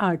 8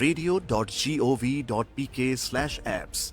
radio.gov.pk/apps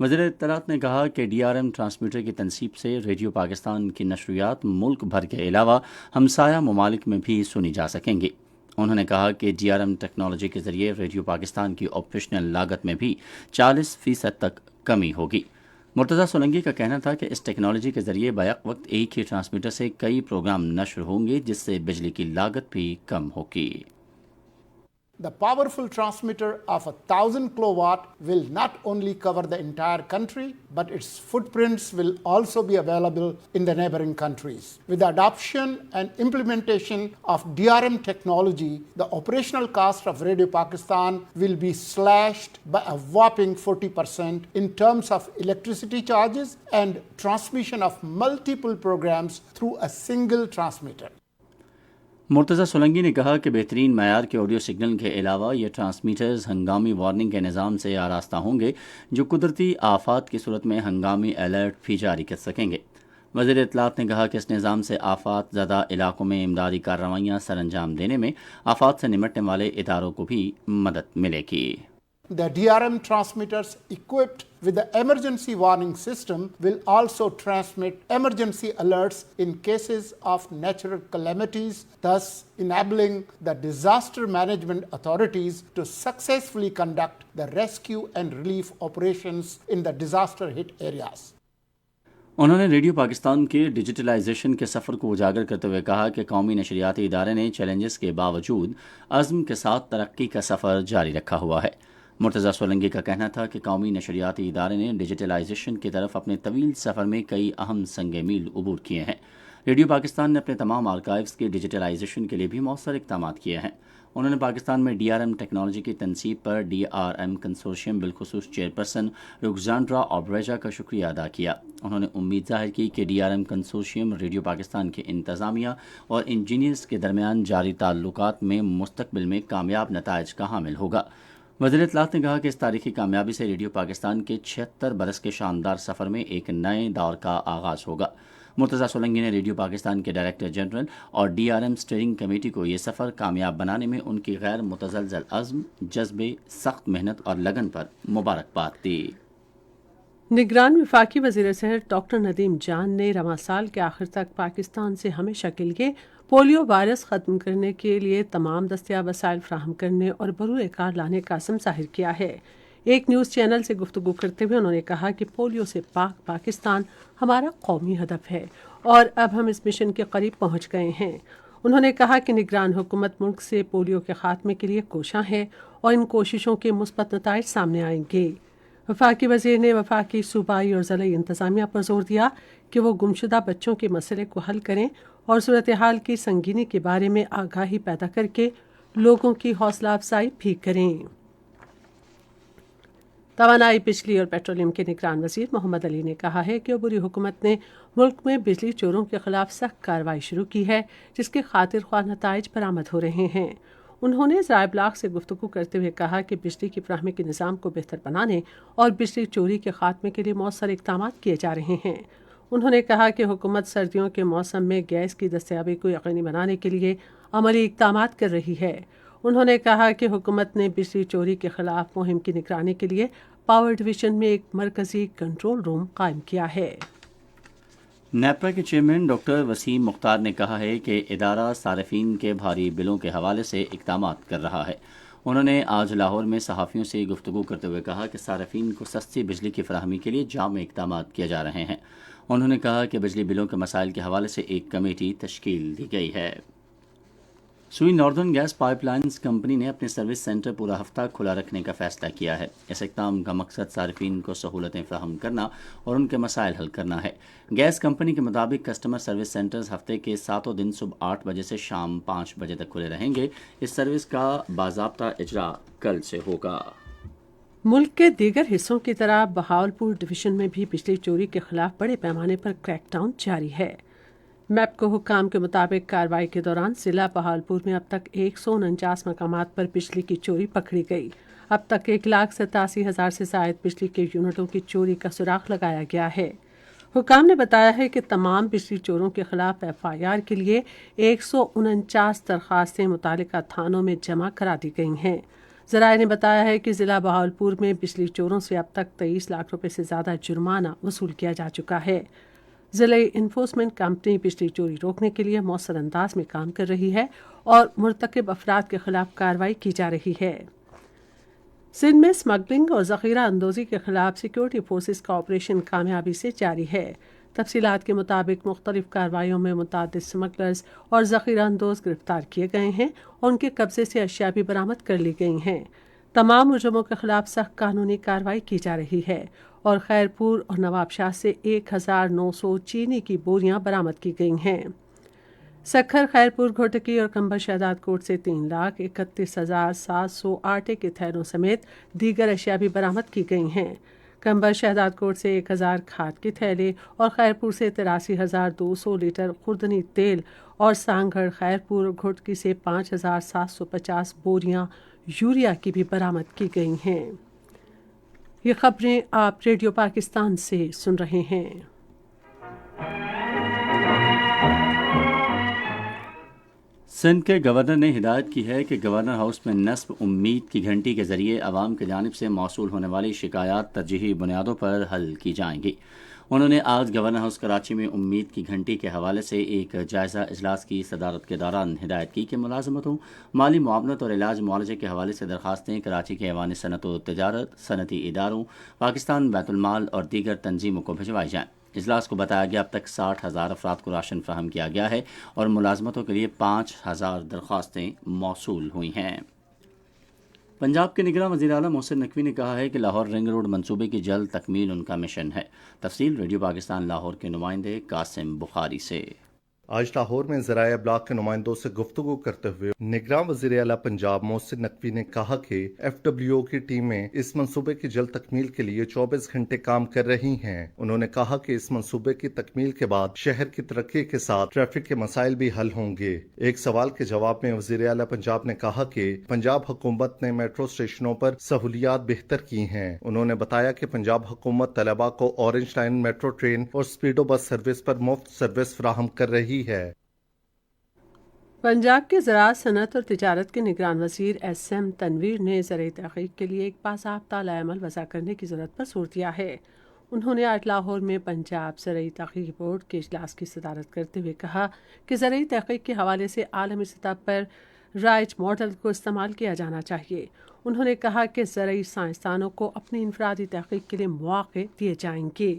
وزیر اطلاعات نے کہا کہ ڈی آر ایم ٹرانسمیٹر کی تنصیب سے ریڈیو پاکستان کی نشریات ملک بھر کے علاوہ ہمسایہ ممالک میں بھی سنی جا سکیں گی۔ انہوں نے کہا کہ ڈی آر ایم ٹیکنالوجی کے ذریعے ریڈیو پاکستان کی آپریشنل لاگت میں بھی 40% تک کمی ہوگی۔ مرتضیٰ سولنگی کا کہنا تھا کہ اس ٹیکنالوجی کے ذریعے بیک وقت ایک ہی ٹرانسمیٹر سے کئی پروگرام نشر ہوں گے، جس سے بجلی کی لاگت بھی کم ہوگی۔ The powerful transmitter of 1000 kilowatt will not only cover the entire country, but its footprints will also be available in the neighboring countries. With the adoption and implementation of DRM technology, the operational cost of Radio Pakistan will be slashed by a whopping 40% in terms of electricity charges and transmission of multiple programs through a single transmitter. Murtaza Solangi نے کہا کہ بہترین معیار کے audio signal کے علاوہ یہ transmitters ہنگامی وارننگ کے نظام سے آراستہ ہوں گے، جو قدرتی آفات کی صورت میں ہنگامی الرٹ بھی جاری کر سکیں گے۔ وزیر اطلاعات نے کہا کہ اس نظام سے آفات زدہ علاقوں میں امدادی کارروائیاں سر انجام دینے میں آفات سے نمٹنے والے اداروں کو بھی مدد ملے گی۔ The DRM transmitters equipped with the emergency warning system will also transmit emergency alerts in cases of natural calamities, thus enabling the disaster management authorities to successfully conduct the rescue and relief operations in the disaster hit areas. انہوں نے radio Pakistan کے digitalisation کے سفر کو اجاگر کرتے ہوئے کہا کہ قومی نشریاتی ادارے نے چیلنجز کے باوجود عزم کے ساتھ ترقی کا سفر جاری رکھا ہوا ہے۔ مرتضیٰ سولنگی کا کہنا تھا کہ قومی نشریاتی ادارے نے ڈیجیٹلائزیشن کی طرف اپنے طویل سفر میں کئی اہم سنگ میل عبور کیے ہیں۔ ریڈیو پاکستان نے اپنے تمام آرکائیوز کے ڈیجیٹلائزیشن کے لیے بھی مؤثر اقدامات کیے ہیں۔ انہوں نے پاکستان میں ڈی آر ایم ٹیکنالوجی کی تنصیب پر ڈی آر ایم کنسورشیم بالخصوص چیئرپرسن رکزانڈرا اوبریجا کا شکریہ ادا کیا۔ انہوں نے امید ظاہر کی کہ D R M consortium radio Pakistan کے انتظامیہ اور انجینئرز کے درمیان جاری تعلقات میں مستقبل میں کامیاب نتائج کا حامل ہوگا۔ وزیر اطلاعات نے کہا کہ اس تاریخی کامیابی سے ریڈیو پاکستان کے 76 برس کے شاندار سفر میں ایک نئے دور کا آغاز ہوگا۔ مرتضیٰ سولنگی نے ریڈیو پاکستان کے ڈائریکٹر جنرل اور D R M steering committee کو یہ سفر کامیاب بنانے میں ان کی غیر متزلزل عزم، جذبے، سخت محنت اور لگن پر مبارکباد دی۔ نگران وفاقی وزیر صحت ڈاکٹر ندیم جان نے رواں سال کے آخر تک پاکستان سے ہمیشہ کے لیے پولیو وائرس ختم کرنے کے لیے تمام دستیاب وسائل فراہم کرنے اور بروئے کار لانے کا عزم ظاہر کیا ہے۔ ایک نیوز چینل سے گفتگو کرتے ہوئے انہوں نے کہا کہ پولیو سے پاک پاکستان ہمارا قومی ہدف ہے اور اب ہم اس مشن کے قریب پہنچ گئے ہیں۔ انہوں نے کہا کہ نگران حکومت ملک سے پولیو کے خاتمے کے لیے کوشاں ہے اور ان کوششوں کے مثبت نتائج سامنے آئیں گے۔ وفاقی وزیر نے وفاقی صوبائی اور ضلعی انتظامیہ پر زور دیا کہ وہ گمشدہ بچوں کے مسئلے کو حل کریں اور صورتحال کی سنگینی کے بارے میں آگاہی پیدا کر کے لوگوں کی حوصلہ افزائی بھی کریں۔ توانائی، بجلی اور پیٹرولیم کے نگران وزیر محمد علی نے کہا ہے کہ عبوری حکومت نے ملک میں بجلی چوروں کے خلاف سخت کارروائی شروع کی ہے، جس کے خاطر خواہ نتائج برآمد ہو رہے ہیں۔ انہوں نے ذرائع ابلاغ سے گفتگو کرتے ہوئے کہا کہ بجلی کی فراہمی کے نظام کو بہتر بنانے اور بجلی چوری کے خاتمے کے لیے مؤثر اقدامات کیے جا رہے ہیں۔ انہوں نے کہا کہ حکومت سردیوں کے موسم میں گیس کی دستیابی کو یقینی بنانے کے لیے عملی اقدامات کر رہی ہے۔ انہوں نے کہا کہ حکومت نے بجلی چوری کے خلاف مہم کی نگرانی کے لیے پاور ڈویژن میں ایک مرکزی کنٹرول روم قائم کیا ہے۔ نیپرا کے چیئرمین ڈاکٹر وسیم مختار نے کہا ہے کہ ادارہ صارفین کے بھاری بلوں کے حوالے سے اقدامات کر رہا ہے۔ انہوں نے آج لاہور میں صحافیوں سے گفتگو کرتے ہوئے کہا کہ صارفین کو سستی بجلی کی فراہمی کے لیے جامع اقدامات کیے جا رہے ہیں۔ انہوں نے کہا کہ بجلی بلوں کے مسائل کے حوالے سے ایک کمیٹی تشکیل دی گئی ہے۔ سوئی ناردرن گیس پائپ لائنز کمپنی نے اپنے سروس سینٹر پورا ہفتہ کھلا رکھنے کا فیصلہ کیا ہے۔ اس اقدام کا مقصد صارفین کو سہولتیں فراہم کرنا اور ان کے مسائل حل کرنا ہے۔ گیس کمپنی کے مطابق کسٹمر سروس سینٹرز ہفتے کے 7 دن صبح 8 بجے سے شام 5 بجے تک کھلے رہیں گے۔ اس سروس کا باضابطہ اجرا کل سے ہوگا۔ ملک کے دیگر حصوں کی طرح بہاولپور ڈویژن میں بھی بجلی چوری کے خلاف بڑے پیمانے پر کریک ڈاؤن جاری ہے۔ میپ کو حکام کے مطابق کارروائی کے دوران ضلع بہاولپور میں اب تک 149 مقامات پر بجلی کی چوری پکڑی گئی۔ اب تک 1,87,000 سے زائد بجلی کے یونٹوں کی چوری کا سراغ لگایا گیا ہے۔ حکام نے بتایا ہے کہ تمام بجلی چوروں کے خلاف FIR کے لیے 149 درخواستیں متعلقہ تھانوں میں جمع کرا دی گئی ہیں۔ ذرائع نے بتایا ہے کہ ضلع بہاولپور میں بجلی چوروں سے اب تک 23 لاکھ روپے سے زیادہ جرمانہ وصول کیا جا چکا ہے۔ ضلعی انفورسمنٹ کمپنی بجلی چوری روکنے کے لیے مؤثر انداز میں کام کر رہی ہے اور مرتکب افراد کے خلاف کارروائی کی جا رہی ہے۔ سندھ میں اسمگلنگ اور ذخیرہ اندوزی کے خلاف سیکورٹی فورسز کا آپریشن کامیابی سے جاری ہے۔ تفصیلات کے مطابق مختلف کارروائیوں میں متعدد اسمگلرز اور ذخیرہ اندوز گرفتار کیے گئے ہیں اور ان کے قبضے سے اشیاء بھی برآمد کر لی گئی ہیں۔ تمام مجرموں کے خلاف سخت قانونی کارروائی کی جا رہی ہے اور خیرپور اور نواب شاہ سے 1900 چینی کی بوریاں برآمد کی گئی ہیں۔ سکھر، خیرپور، گھوٹکی اور کمبر شہداد کوٹ سے 3,31,700 آٹے کے تھیلوں سمیت دیگر اشیاء بھی برآمد کی گئی ہیں۔ کمبر شہداد کوٹ سے 1,000 کھاد کے تھیلے اور خیرپور سے 83,200 لیٹر خوردنی تیل اور سانگھڑ، خیرپور اور گھوٹکی سے 5,750 بوریاں یوریا کی بھی برآمد کی گئی ہیں۔ یہ خبریں آپ ریڈیو پاکستان سے سن رہے ہیں۔ سندھ کے گورنر نے ہدایت کی ہے کہ گورنر ہاؤس میں نصب امید کی گھنٹی کے ذریعے عوام کی جانب سے موصول ہونے والی شکایات ترجیحی بنیادوں پر حل کی جائیں گی۔ انہوں نے آج گورنر ہاؤس کراچی میں امید کی گھنٹی کے حوالے سے ایک جائزہ اجلاس کی صدارت کے دوران ہدایت کی کہ ملازمتوں، مالی معاونت اور علاج معالجے کے حوالے سے درخواستیں کراچی کے ایوان صنعت و تجارت، صنعتی اداروں، پاکستان بیت المال اور دیگر تنظیموں کو بھجوائی جائیں۔ اجلاس کو بتایا گیا اب تک 60,000 افراد کو راشن فراہم کیا گیا ہے اور ملازمتوں کے لیے 5,000 درخواستیں موصول ہوئی ہیں۔ پنجاب کے نگراں وزیر اعلیٰ محسن نقوی نے کہا ہے کہ لاہور رنگ روڈ منصوبے کی جلد تکمیل ان کا مشن ہے۔ تفصیل ریڈیو پاکستان لاہور کے نمائندے قاسم بخاری سے۔ آج لاہور میں ذرائع ابلاغ کے نمائندوں سے گفتگو کرتے ہوئے نگراں وزیر اعلیٰ پنجاب محسن نقوی نے کہا کہ FWO کی ٹیمیں اس منصوبے کی جلد تکمیل کے لیے 24 گھنٹے کام کر رہی ہیں۔ انہوں نے کہا کہ اس منصوبے کی تکمیل کے بعد شہر کی ترقی کے ساتھ ٹریفک کے مسائل بھی حل ہوں گے۔ ایک سوال کے جواب میں وزیر اعلیٰ پنجاب نے کہا کہ پنجاب حکومت نے میٹرو اسٹیشنوں پر سہولیات بہتر کی ہیں۔ انہوں نے بتایا کہ پنجاب حکومت طلباء کو اورنج لائن میٹرو ٹرین اور اسپیڈو بس سروس پر مفت سروس فراہم کر رہی ہے۔ پنجاب کے زراعت، صنعت اور تجارت کے نگران وزیر SM تنویر نے زرعی تحقیق کے لیے ایک باضابطہ لائحہ عمل وضع کرنے کی ضرورت پر زور دیا ہے۔ انہوں نے آج لاہور میں پنجاب زرعی تحقیق بورڈ کے اجلاس کی صدارت کرتے ہوئے کہا کہ زرعی تحقیق کے حوالے سے عالمی سطح پر رائج ماڈل کو استعمال کیا جانا چاہیے۔ انہوں نے کہا کہ زرعی سائنسدانوں کو اپنی انفرادی تحقیق کے لیے مواقع دیے جائیں گے۔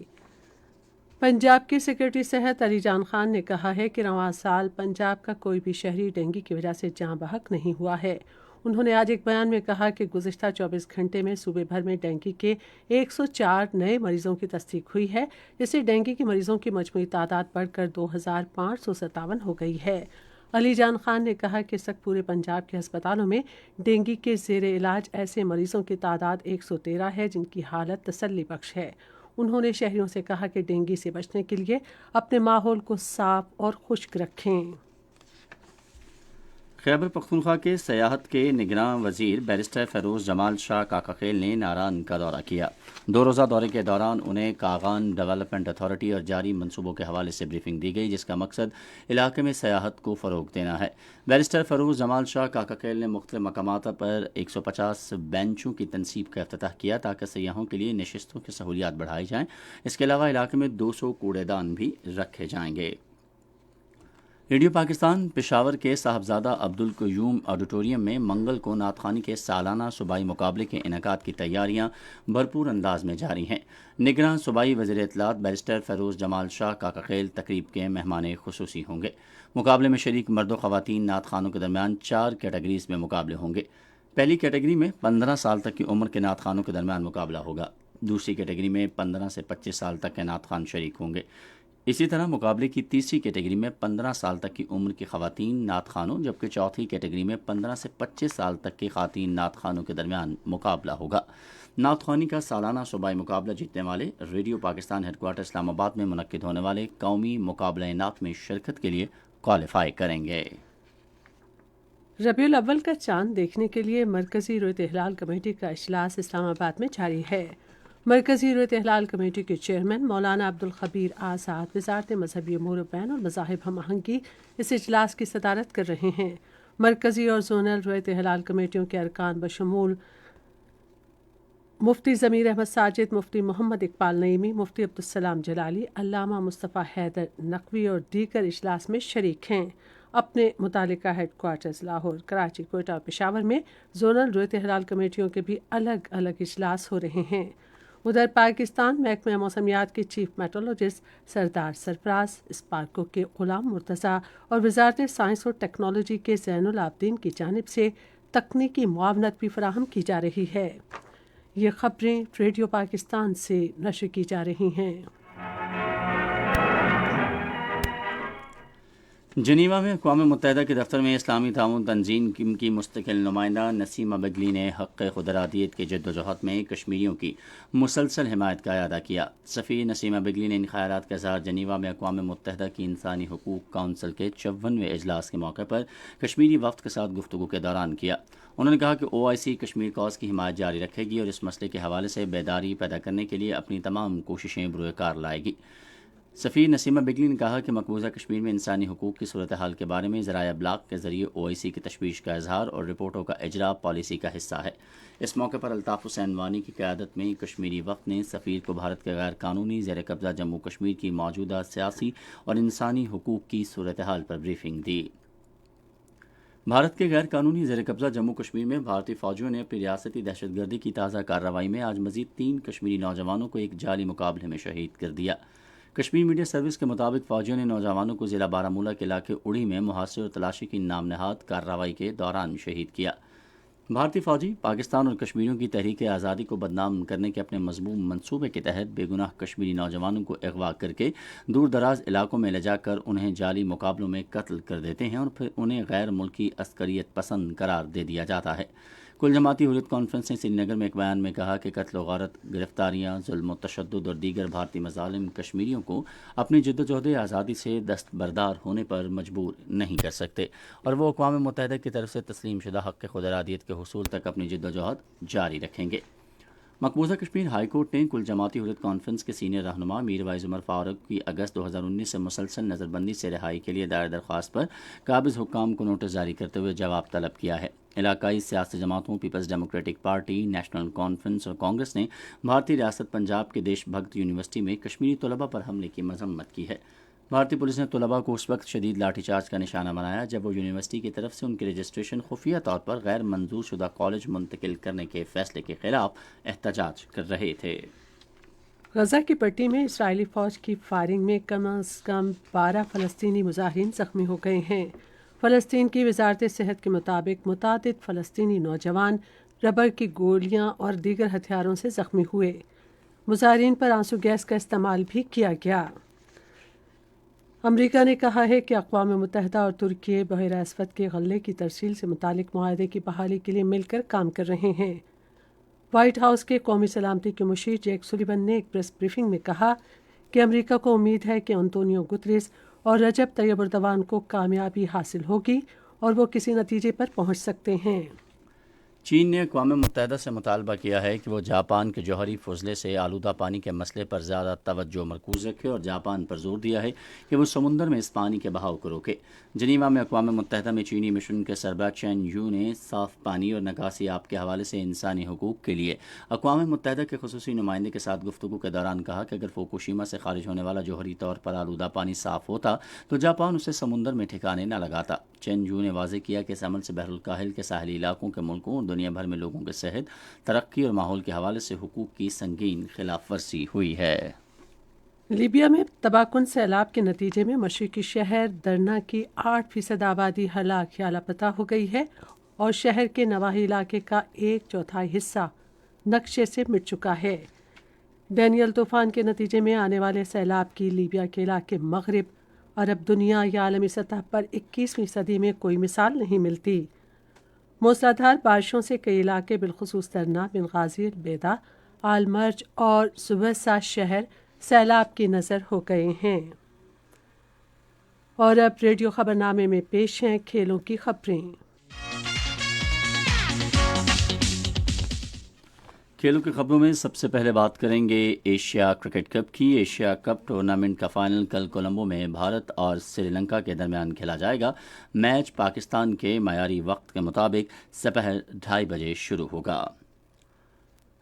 پنجاب کے سیکرٹری صحت علی جان خان نے کہا ہے کہ رواں سال پنجاب کا کوئی بھی شہری ڈینگی کی وجہ سے جاں بحق نہیں ہوا ہے۔ انہوں نے آج ایک بیان میں کہا کہ گزشتہ 24 گھنٹے میں صوبے بھر میں ڈینگی کے 104 نئے مریضوں کی تصدیق ہوئی ہے، جس سے ڈینگی کے مریضوں کی مجموعی تعداد بڑھ کر 2,557 ہو گئی ہے۔ علی جان خان نے کہا کہ اس وقت پورے پنجاب کے ہسپتالوں میں ڈینگی کے زیر علاج ایسے مریضوں کی تعداد 113 ہے جن کی حالت تسلی بخش ہے۔ انہوں نے شہریوں سے کہا کہ ڈینگی سے بچنے کے لیے اپنے ماحول کو صاف اور خشک رکھیں۔ خیبر پختونخوا کے سیاحت کے نگراں وزیر بیرسٹر فیروز جمال شاہ کاکاخیل نے ناران کا دورہ کیا۔ 2 روزہ دورے کے دوران انہیں کاغان ڈیولپمنٹ اتھارٹی اور جاری منصوبوں کے حوالے سے بریفنگ دی گئی، جس کا مقصد علاقے میں سیاحت کو فروغ دینا ہے۔ بیرسٹر فیروز جمال شاہ کاکاخیل نے مختلف مقامات پر 150 بینچوں کی تنصیب کا افتتاح کیا تاکہ سیاحوں کے لیے نشستوں کی سہولیات بڑھائی جائیں۔ اس کے علاوہ علاقے میں 200 کوڑے دان بھی رکھے جائیں گے۔ ریڈیو پاکستان پشاور کے صاحبزادہ عبدالقیوم آڈیٹوریم میں منگل کو نعت خوانی کے سالانہ صوبائی مقابلے کے انعقاد کی تیاریاں بھرپور انداز میں جاری ہیں۔ نگراں صوبائی وزیر اطلاعات بیرسٹر فیروز جمال شاہ کاکاخیل تقریب کے مہمان خصوصی ہوں گے۔ مقابلے میں شریک مرد و خواتین نعت خوانوں کے درمیان 4 کیٹیگریز میں مقابلے ہوں گے۔ پہلی کیٹیگری میں 15 سال تک کی عمر کے نعت خوانوں کے درمیان مقابلہ ہوگا۔ دوسری کیٹیگری میں 15 سے 25 سال تک کے نعت خوان شریک ہوں گے۔ اسی طرح مقابلے کی تیسری کیٹیگری میں 15 سال تک کی عمر کی خواتین نعت خوانوں، جبکہ چوتھی کیٹیگری میں 15 سے 25 سال تک کی خواتین نعت خوانوں کے درمیان مقابلہ ہوگا۔ نعت خوانی کا سالانہ صوبائی مقابلہ جیتنے والے ریڈیو پاکستان ہیڈ کوارٹر اسلام آباد میں منعقد ہونے والے قومی مقابلہ نعت میں شرکت کے لیے کوالیفائی کریں گے۔ ربیع الاول کا چاند دیکھنے کے لیے مرکزی رؤیت ہلال کمیٹی کا اجلاس اسلام آباد میں جاری ہے۔ مرکزی رؤیت ہلال کمیٹی کے چیئرمین مولانا عبدالخبیر آزاد وزارت مذہبی امور بین اور مذاہب ہم آہنگی اس اجلاس کی صدارت کر رہے ہیں۔ مرکزی اور زونل رویت ہلال کمیٹیوں کے ارکان بشمول مفتی ضمیر احمد ساجد، مفتی محمد اقبال نعیمی، مفتی عبدالسلام جلالی، علامہ مصطفیٰ حیدر نقوی اور دیگر اجلاس میں شریک ہیں۔ اپنے متعلقہ ہیڈ کوارٹرز لاہور، کراچی، کوئٹہ اور پشاور میں زونل رویت ہلال کمیٹیوں کے بھی الگ الگ اجلاس ہو رہے ہیں۔ ادھر پاکستان محکمہ موسمیات کے چیف میٹرولوجسٹ سردار سرفراز، اسپارکو کے غلام مرتضیٰ اور وزارت سائنس اور ٹیکنالوجی کے زین العابدین کی جانب سے تکنیکی معاونت بھی فراہم کی جا رہی ہے۔ یہ خبریں ریڈیو پاکستان سے نشر کی جا رہی ہیں۔ جنیوا میں اقوام متحدہ کے دفتر میں اسلامی تعاون تنظیم کی مستقل نمائندہ نسیمہ بگلی نے حق خود ارادیت کے جدوجہد میں کشمیریوں کی مسلسل حمایت کا اعادہ کیا۔ سفیر نسیمہ بگلی نے ان خیالات کا اظہار جنیوا میں اقوام متحدہ کی انسانی حقوق کونسل کے 54ویں اجلاس کے موقع پر کشمیری وفد کے ساتھ گفتگو کے دوران کیا۔ انہوں نے کہا کہ OIC کشمیر کاز کی حمایت جاری رکھے گی اور اس مسئلے کے حوالے سے بیداری پیدا کرنے کے لیے اپنی تمام کوششیں بروئے کار لائے گی۔ سفیر نسیمہ بگلی نے کہا کہ مقبوضہ کشمیر میں انسانی حقوق کی صورتحال کے بارے میں ذرائع ابلاغ کے ذریعے OIC کی تشویش کا اظہار اور رپورٹوں کا اجرا پالیسی کا حصہ ہے۔ اس موقع پر الطاف حسین وانی کی قیادت میں کشمیری وفد نے سفیر کو بھارت کے غیر قانونی زیر قبضہ جموں کشمیر کی موجودہ سیاسی اور انسانی حقوق کی صورتحال پر بریفنگ دی۔ بھارت کے غیر قانونی زیر قبضہ جموں کشمیر میں بھارتی فوجیوں نے اپنی ریاستی دہشت گردی کی تازہ کارروائی میں آج مزید 3 کشمیری نوجوانوں کو ایک جعلی مقابلے میں شہید کر دیا۔ کشمیر میڈیا سروس کے مطابق فوجیوں نے نوجوانوں کو ضلع بارہمولہ کے علاقے اڑی میں محاصرے اور تلاشی کی نام نہاد کارروائی کے دوران شہید کیا۔ بھارتی فوجی پاکستان اور کشمیریوں کی تحریک آزادی کو بدنام کرنے کے اپنے مذموم منصوبے کے تحت بے گناہ کشمیری نوجوانوں کو اغوا کر کے دور دراز علاقوں میں لے جا کر انہیں جعلی مقابلوں میں قتل کر دیتے ہیں اور پھر انہیں غیر ملکی عسکریت پسند قرار دے دیا جاتا ہے۔ کل جماعتی حریت کانفرنس نے سری نگر میں ایک بیان میں کہا کہ قتل و غارت، گرفتاریاں، ظلم و تشدد اور دیگر بھارتی مظالم کشمیریوں کو اپنی جدوجہد آزادی سے دستبردار ہونے پر مجبور نہیں کر سکتے اور وہ اقوام متحدہ کی طرف سے تسلیم شدہ حق خود ارادیت کے حصول تک اپنی جدوجہد جاری رکھیں گے۔ مقبوضہ کشمیر ہائی کورٹ نے کل جماعتی حریت کانفرنس کے سینئر رہنما میر وائز عمر فاروق کی اگست 2019 سے مسلسل نظر بندی سے رہائی کے لیے دائر درخواست پر قابض حکام کو نوٹس جاری کرتے ہوئے جواب طلب کیا ہے۔ علاقائی سیاسی جماعتوں پیپلز ڈیموکریٹک پارٹی، نیشنل کانفرنس اور کانگریس نے بھارتی ریاست پنجاب کے دیش بھگت یونیورسٹی میں کشمیری طلباء پر حملے کی مذمت کی ہے۔ بھارتی پولیس نے طلباء کو اس وقت شدید لاٹھی چارج کا نشانہ بنایا جب وہ یونیورسٹی کی طرف سے ان کی رجسٹریشن خفیہ طور پر غیر منظور شدہ کالج منتقل کرنے کے فیصلے کے خلاف احتجاج کر رہے تھے۔ غزہ کی پٹی میں اسرائیلی فوج کی فائرنگ میں کم از کم 12 فلسطینی مظاہرین زخمی ہو گئے ہیں۔ فلسطین کی وزارت صحت کے مطابق متعدد فلسطینی نوجوان ربڑ کی گولیاں اور دیگر ہتھیاروں سے زخمی ہوئے۔ مظاہرین پر آنسو گیس کا استعمال بھی کیا گیا۔ امریکہ نے کہا ہے کہ اقوام متحدہ اور ترکی بحیرہ اسود کے غلے کی ترسیل سے متعلق معاہدے کی بحالی کے لیے مل کر کام کر رہے ہیں۔ وائٹ ہاؤس کے قومی سلامتی کے مشیر جیک سولیون نے ایک پریس بریفنگ میں کہا کہ امریکہ کو امید ہے کہ انطونیو گتریس اور رجب طیب اردوان کو کامیابی حاصل ہوگی اور وہ کسی نتیجے پر پہنچ سکتے ہیں۔ چین نے اقوام متحدہ سے مطالبہ کیا ہے کہ وہ جاپان کے جوہری فضلے سے آلودہ پانی کے مسئلے پر زیادہ توجہ مرکوز رکھے اور جاپان پر زور دیا ہے کہ وہ سمندر میں اس پانی کے بہاؤ کو روکے۔ جنیوا میں اقوام متحدہ میں چینی مشن کے سربراہ چین یو نے صاف پانی اور نکاسی آب کے حوالے سے انسانی حقوق کے لیے اقوام متحدہ کے خصوصی نمائندے کے ساتھ گفتگو کے دوران کہا کہ اگر فوکوشیما سے خارج ہونے والا جوہری طور پر آلودہ پانی صاف ہوتا تو جاپان اسے سمندر میں ٹھکانے نہ لگاتا۔ چین یو نے واضح کیا کہ اس عمل سے بحر الکاہل کے ساحلی علاقوں کے ملکوں اور دنیا بھر میں لوگوں کے صحت، ترقی اور ماحول کے حوالے سے حقوق کی سنگین خلاف ورزی ہوئی ہے۔ لیبیا میں تباہ کن سیلاب کے نتیجے میں مشرقی شہر درنا کی 8% آبادی ہلاک یا لاپتہ ہو گئی ہے اور شہر کے نواحی علاقے کا 1/4 حصہ نقشے سے مٹ چکا ہے۔ ڈینیل طوفان کے نتیجے میں آنے والے سیلاب کی لیبیا کے علاقے مغرب، عرب دنیا یا عالمی سطح پر 21ویں صدی میں کوئی مثال نہیں ملتی۔ موسلادھار بارشوں سے کئی علاقے بالخصوص درنا، بنغازی، البیدا، آل مرج اور سویسا شہر سیلاب کی نظر ہو گئے ہیں۔ اور اب ریڈیو خبرنامے میں پیش ہیں کھیلوں کی خبریں۔ کھیلوں کی خبروں میں سب سے پہلے بات کریں گے ایشیا کرکٹ کپ کی۔ ایشیا کپ ٹورنامنٹ کا فائنل کل کولمبو میں بھارت اور سری لنکا کے درمیان کھیلا جائے گا۔ میچ پاکستان کے معیاری وقت کے مطابق دوپہر 2:30 بجے شروع ہوگا۔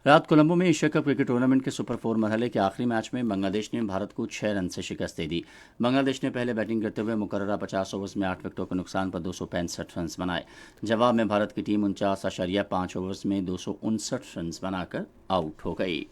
رات کولمبو میں ایشیا کپ کرکٹ ٹورنامنٹ کے سپر 4 مرحلے کے آخری میچ میں بنگلہ دیش نے بھارت کو 6 رن سے شکست دے دی۔ بنگلہ دیش نے پہلے بیٹنگ کرتے ہوئے مقررہ 50 اوورز میں 8 وکٹوں کے نقصان پر 265 رنز بنائے۔ جواب میں بھارت کی ٹیم 49.5 اوورز میں 259 رنز بنا کر آؤٹ ہو گئی۔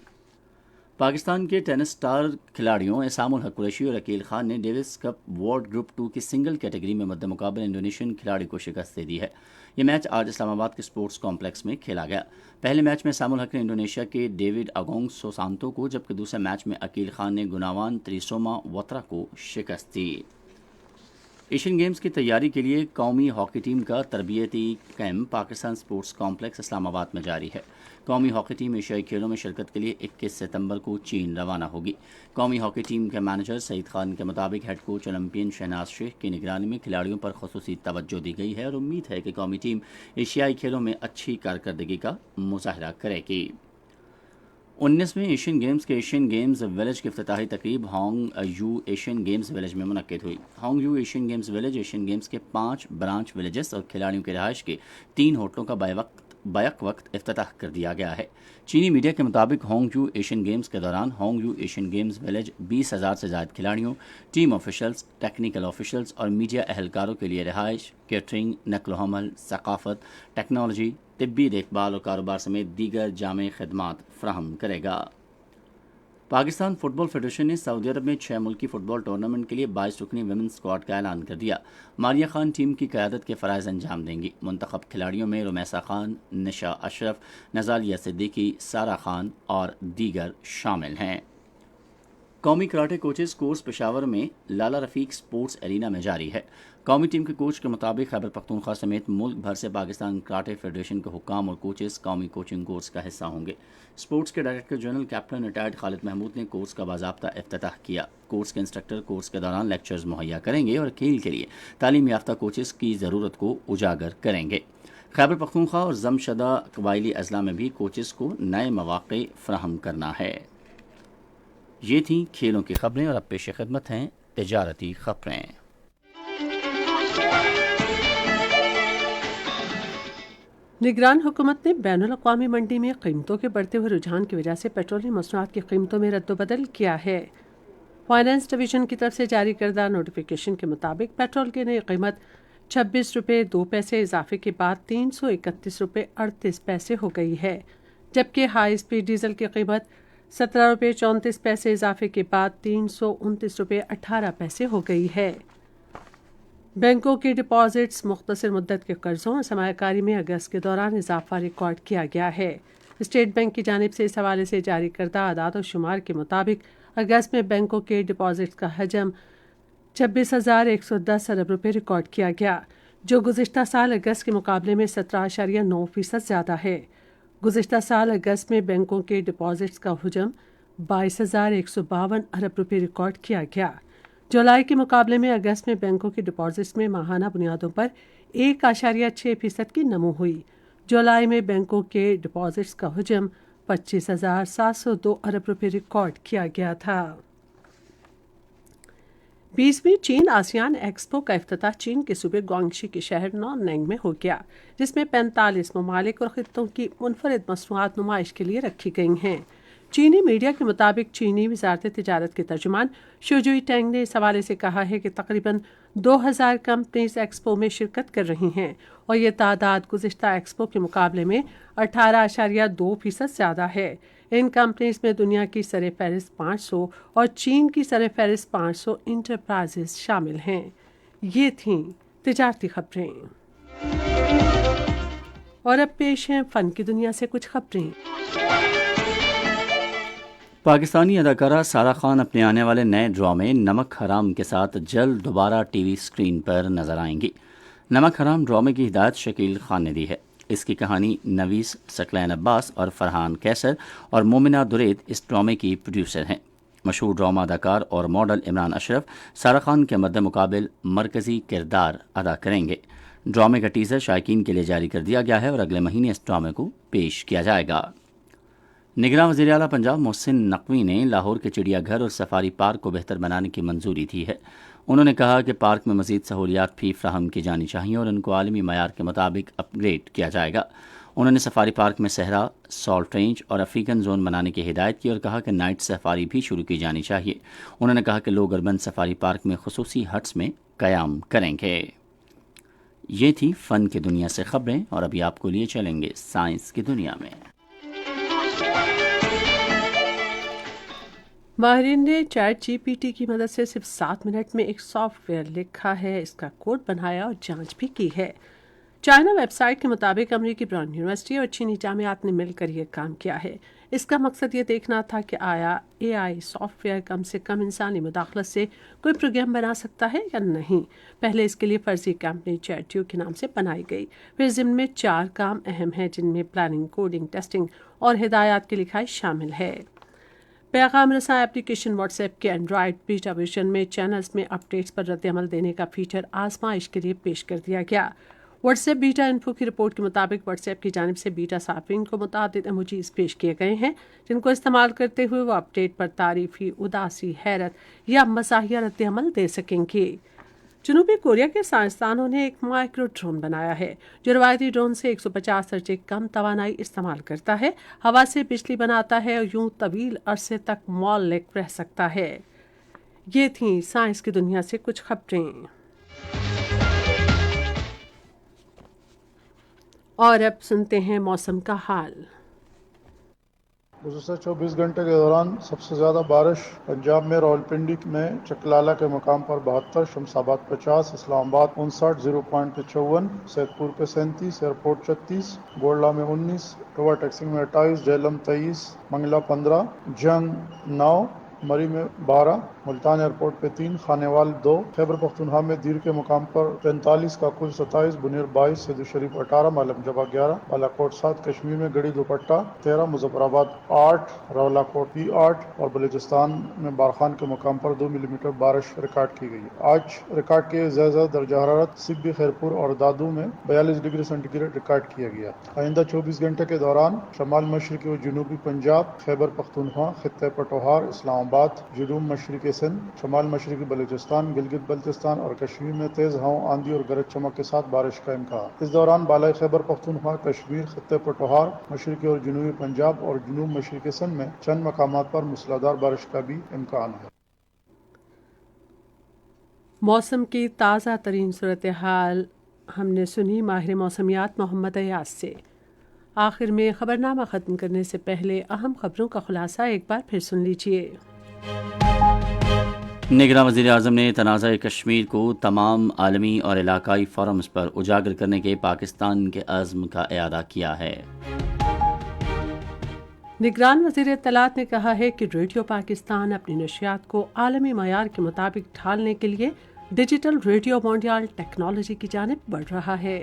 پاکستان کے ٹینس سٹار کھلاڑیوں احسام الحق قریشی اور عقیل خان نے ڈیوس کپ ورلڈ گروپ 2 کی سنگل کیٹیگری میں مد مقابل انڈونیشین کھلاڑی کو شکست دے دی ہے۔ یہ میچ آج اسلام آباد کے سپورٹس کمپلیکس میں کھیلا گیا۔ پہلے میچ میں احسام الحق نے انڈونیشیا کے ڈیوڈ اگونگ سوسانتو کو، جبکہ دوسرے میچ میں عقیل خان نے گناوان تریسوما وترا کو شکست دی۔ ایشین گیمز کی تیاری کے لیے قومی ہاکی ٹیم کا تربیتی کیمپ پاکستان سپورٹس کمپلیکس اسلام آباد میں جاری ہے۔ قومی ہاکی ٹیم ایشیائی کھیلوں میں شرکت کے لیے 21 ستمبر کو چین روانہ ہوگی۔ قومی ہاکی ٹیم کے مینیجر سعید خان کے مطابق ہیڈ کوچ اولمپئن شہناز شیخ کی نگرانی میں کھلاڑیوں پر خصوصی توجہ دی گئی ہے اور امید ہے کہ قومی ٹیم ایشیائی کھیلوں میں اچھی کارکردگی کا مظاہرہ کرے گی۔ 19ویں ایشین گیمز کے ایشین گیمز ولیج کی افتتاحی تقریب Hong you Asian games village میں منعقد ہوئی۔ Hong you Asian games village Asian games کے 5 برانچ ولیجز اور کھلاڑیوں کی رہائش کے 3 ہوٹلوں کا بیک وقت افتتاح کر دیا گیا ہے۔ چینی میڈیا کے مطابق ہانگ یو ایشین گیمز کے دوران Hong you Asian games village 20,000 سے زائد کھلاڑیوں، ٹیم آفیشلز، ٹیکنیکل آفیشلز اور میڈیا اہلکاروں کے لیے رہائش، کیٹرنگ، نقل و حمل، ثقافت، ٹیکنالوجی، طبی دیکھ بھال اور کاروبار سمیت دیگر جامع خدمات فراہم کرے گا۔ پاکستان فٹ بال فیڈریشن نے سعودی عرب میں 6 ملکی فٹ بال ٹورنامنٹ کے لیے 22 رکنی ویمن اسکواڈ کا اعلان کر دیا۔ ماریہ خان ٹیم کی قیادت کے فرائض انجام دیں گی۔ منتخب کھلاڑیوں میں رمیسہ خان، نشا اشرف، نزالیہ صدیقی، سارہ خان اور دیگر شامل ہیں۔ قومی کراٹے کوچز کورس پشاور میں لالا رفیق سپورٹس ایرینا میں جاری ہے۔ قومی ٹیم کے کوچ کے مطابق خیبر پختونخوا سمیت ملک بھر سے پاکستان کراٹے فیڈریشن کے حکام اور کوچز قومی کوچنگ کورس کا حصہ ہوں گے۔ سپورٹس کے ڈائریکٹر جنرل کیپٹن ریٹائرڈ خالد محمود نے کورس کا باضابطہ افتتاح کیا۔ کورس کے انسٹرکٹر کورس کے دوران لیکچرز مہیا کریں گے اور کھیل کے لیے تعلیم یافتہ کوچز کی ضرورت کو اجاگر کریں گے۔ خیبر پختونخوا اور ضم شدہ قبائلی اضلاع میں بھی کوچز کو نئے مواقع فراہم کرنا ہے۔ یہ تھیں کھیلوں کی خبریں اور اب پیش خدمت ہیں تجارتی خبریں۔ نگران حکومت نے بین الاقوامی منڈی میں قیمتوں کے بڑھتے ہوئے رجحان کی وجہ سے پیٹرولیم مصنوعات کی قیمتوں میں رد و بدل کیا ہے۔ فائنانس ڈویژن کی طرف سے جاری کردہ نوٹیفیکیشن کے مطابق پیٹرول کی نئی قیمت 26 روپے 2 پیسے اضافے کے بعد 331 روپے 38 پیسے ہو گئی ہے، جبکہ ہائی اسپیڈ ڈیزل کی قیمت 17 روپے 34 پیسے اضافے کے بعد 329 روپے 18 پیسے ہو گئی ہے۔ بینکوں کی ڈپازٹس، مختصر مدت کے قرضوں اور سرمایہ کاری میں اگست کے دوران اضافہ ریکارڈ کیا گیا ہے۔ اسٹیٹ بینک کی جانب سے اس حوالے سے جاری کردہ اعداد و شمار کے مطابق اگست میں بینکوں کے ڈپازٹس کا حجم 26,110 ارب روپے ریکارڈ کیا گیا، جو گزشتہ سال اگست کے مقابلے میں 17.9% زیادہ ہے۔ گزشتہ سال اگست میں بینکوں کے ڈپازٹس کا حجم 22,152 ارب روپے ریکارڈ کیا گیا۔ جولائی کے مقابلے میں اگست میں بینکوں کے ڈپازٹس میں ماہانہ بنیادوں پر 1.6% کی نمو ہوئی۔ جولائی میں بینکوں کے ڈپازٹس کا حجم 25,702 ارب روپے ریکارڈ کیا گیا تھا۔ 20ویں چین آسیان ایکسپو کا افتتاح چین کے صوبے گوانگشی کے شہر ناننگ میں ہو گیا، جس میں 45 ممالک اور خطوں کی منفرد مصنوعات نمائش کے لیے رکھی گئی ہیں۔ چینی میڈیا کے مطابق چینی وزارت تجارت کے ترجمان شوجوئی ٹینگ نے اس حوالے سے کہا ہے کہ تقریباً 2000 کمپنیز ایکسپو میں شرکت کر رہی ہیں اور یہ تعداد گزشتہ ایکسپو کے مقابلے میں 18.2% زیادہ ہے۔ ان کمپنیز میں دنیا کی سر فہرست 500 اور چین کی سر فہرست 500 انٹرپرائزز شامل ہیں۔ یہ تھیں تجارتی خبریں، اور اب پیش ہیں فن کی دنیا سے کچھ خبریں۔ پاکستانی اداکارہ سارہ خان اپنے آنے والے نئے ڈرامے نمک حرام کے ساتھ جلد دوبارہ ٹی وی اسکرین پر نظر آئیں گی۔ نمک حرام ڈرامے کی ہدایت شکیل خان نے دی ہے۔ اس کی کہانی نویس ثقلین عباس اور فرحان کیسر اور مومنہ درید اس ڈرامے کی پروڈیوسر ہیں۔ مشہور ڈرامہ اداکار اور ماڈل عمران اشرف سارہ خان کے مد مقابل مرکزی کردار ادا کریں گے۔ ڈرامے کا ٹیزر شائقین کے لیے جاری کر دیا گیا ہے اور اگلے مہینے اس ڈرامے کو پیش کیا جائے گا۔ نگراں وزیر اعلیٰ پنجاب محسن نقوی نے لاہور کے چڑیا گھر اور سفاری پارک کو بہتر بنانے کی منظوری دی ہے۔ انہوں نے کہا کہ پارک میں مزید سہولیات بھی فراہم کی جانی چاہیے اور ان کو عالمی معیار کے مطابق اپ گریڈ کیا جائے گا۔ انہوں نے سفاری پارک میں صحرا، سالٹ رینج اور افریقن زون بنانے کی ہدایت کی اور کہا کہ نائٹ سفاری بھی شروع کی جانی چاہیے۔ انہوں نے کہا کہ لوگ اربن سفاری پارک میں خصوصی ہٹس میں قیام کریں گے۔ یہ تھی فن کی دنیا سے خبریں، اور ابھی آپ کو لیے چلیں گے سائنس کی دنیا میں۔ ماہرین نے چیٹ جی پی ٹی کی مدد سے صرف 7 منٹ میں ایک سافٹ ویئر لکھا ہے، اس کا کوڈ بنایا اور جانچ بھی کی ہے۔ چائنا ویب سائٹ کے مطابق امریکی براؤن یونیورسٹی اور چینی جامعات نے مل کر یہ کام کیا ہے۔ اس کا مقصد یہ دیکھنا تھا کہ آیا اے آئی سافٹ ویئر کم سے کم انسانی مداخلت سے کوئی پروگرام بنا سکتا ہے یا نہیں۔ پہلے اس کے لیے فرضی کمپنی چیٹ کے نام سے بنائی گئی۔ پھر ضمن میں 4 کام اہم ہیں، جن میں پلاننگ، کوڈنگ، ٹیسٹنگ اور ہدایات کی لکھائی شامل ہے۔ پیغام رساں ایپلیکیشن واٹس ایپ کے اینڈرائڈ بیٹا ورژن میں چینلز میں اپ ڈیٹس پر رد عمل دینے کا فیچر آزمائش کے لیے پیش کر دیا گیا۔ واٹس ایپ بیٹا انفو کی رپورٹ کے مطابق واٹس ایپ کی جانب سے بیٹا صارفین کو متعدد ایموجیز پیش کیے گئے ہیں، جن کو استعمال کرتے ہوئے وہ اپ ڈیٹ پر تعریفی، اداسی، حیرت یا مزاحیہ رد عمل دے سکیں گے۔ جنوبی کوریا کے سائنسدانوں نے ایک مائکرو ڈرون بنایا ہے جو روایتی ڈرون سے 150 درجے کم توانائی استعمال کرتا ہے، ہوا سے بجلی بناتا ہے اور یوں طویل عرصے تک معلق رہ سکتا ہے۔ یہ تھیں سائنس کی دنیا سے کچھ خبریں، اور اب سنتے ہیں موسم کا حال۔ گزشتہ 24 گھنٹے کے دوران سب سے زیادہ بارش پنجاب میں راولپنڈی میں چکلالہ کے مقام پر 72، شمس آباد 50، اسلام آباد 59، 0.54، سید پور پہ 37، ایئرپورٹ 36، گوڑلہ میں 19، ٹوبا ٹیکسنگ میں 28، جہلم 23، منگلہ 15، جنگ 9، مری میں 12، ملتان ایئرپورٹ پہ 3، خانیوال 2، خیبر پختونخوا میں دیر کے مقام پر 45، کاکل 27، بنیر 22، سید الشریف 18، معلم جبہ 11، بالا کوٹ 7، کشمیر میں گڑھی دوپٹہ 13، مظفر آباد 8، راولہ کوٹ بھی 8 اور بلوچستان میں بارخان کے مقام پر 2 ملی میٹر بارش ریکارڈ کی گئی۔ آج ریکارڈ کیے زیادہ درجہ حرارت سبی، خیرپور اور دادو میں 42 ڈگری سینٹی گریڈ ریکارڈ کیا گیا۔ آئندہ 24 گھنٹے کے دوران شمال مشرقی و جنوبی پنجاب، خیبر پختونخوا، خطہ پٹوہار، اسلام آباد، جنوب مشرقی سندھ، شمال مشرقی بلوچستان، گلگت بلتستان اور کشمیر میں تیز ہواؤں، آندھی اور گرج چمک کے ساتھ بارش کا امکان۔ اس دوران بالائی خیبر پختونخوا، کشمیر، خطہ پٹوہار، مشرقی اور جنوبی پنجاب اور جنوب مشرقی سندھ میں چند مقامات پر موسلادھار بارش کا بھی امکان ہے۔ موسم کی تازہ ترین صورتحال ہم نے سنی ماہر موسمیات محمد ایاز سے۔ آخر میں خبرنامہ ختم کرنے سے پہلے اہم خبروں کا خلاصہ ایک بار پھر سن لیجیے۔ نگراں وزیر اعظم نے تنازع کشمیر کو تمام عالمی اور علاقائی فورمز پر اجاگر کرنے کے پاکستان کے عزم کا اعادہ کیا ہے۔ نگران وزیر اطلاعات نے کہا ہے کہ ریڈیو پاکستان اپنی نشریات کو عالمی معیار کے مطابق ڈھالنے کے لیے ڈیجیٹل ریڈیو مونڈیال ٹیکنالوجی کی جانب بڑھ رہا ہے۔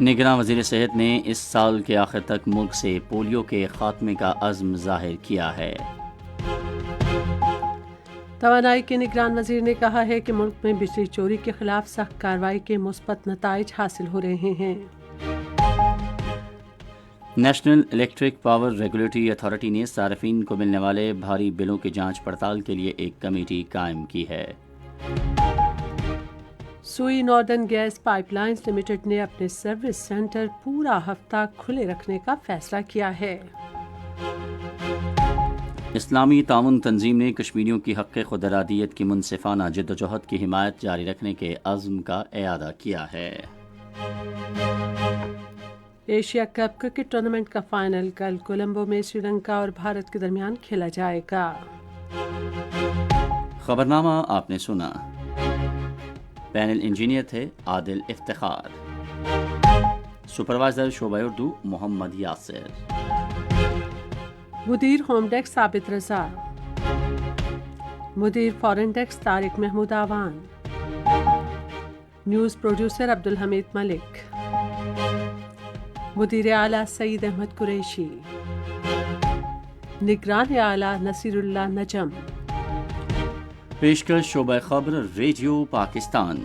نگراں وزیر صحت نے اس سال کے آخر تک ملک سے پولیو کے خاتمے کا عزم ظاہر کیا ہے۔ توانائی کے نگران وزیر نے کہا ہے کہ ملک میں بجلی چوری کے خلاف سخت کارروائی کے مثبت نتائج حاصل ہو رہے ہیں۔ National electric power regulatory authority نے صارفین کو ملنے والے بھاری بلوں کی جانچ پڑتال کے لیے ایک کمیٹی قائم کی ہے۔ سوئی ناردرن گیس پائپ لائنز لمیٹڈ نے اپنے سروس سینٹر پورا ہفتہ کھلے رکھنے کا فیصلہ کیا ہے۔ اسلامی تعاون تنظیم نے کشمیریوں کی حق خود ارادیت کی منصفانہ جدوجہد کی حمایت جاری رکھنے کے عزم کا اعادہ کیا ہے۔ ایشیا کپ کرکٹ ٹورنامنٹ کا فائنل کل کولمبو میں سری لنکا اور بھارت کے درمیان کھیلا جائے گا۔ خبرنامہ آپ نے سنا۔ پینل انجینئر تھے عادل افتخار، سپروائزر شعبہ اردو محمد یاسر، مدیر ہوم ڈیسک ثابت رضا، مدیر فارن ڈیسک طارق محمود آوان، نیوز پروڈیوسر عبدالحمید ملک، مدیر اعلیٰ سعید احمد قریشی، نگران اعلیٰ نصیر اللہ نجم۔ پیشکش شعبہ خبر ریڈیو پاکستان۔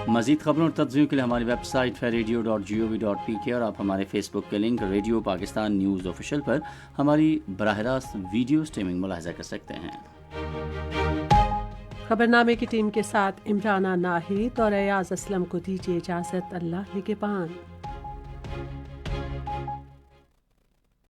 مزید خبروں اور تجزیوں کے لیے ہماری ویب سائٹ radio.gov.pk اور آپ ہمارے فیس بک کے link radio Pakistan news official پر ہماری براہ راست ویڈیو اسٹریمنگ ملاحظہ کر سکتے ہیں۔ خبرنامے کی ٹیم کے ساتھ عمرانہ ناہید اور ایاز اسلم کو دیجیے اجازت، اللہ نگہبان۔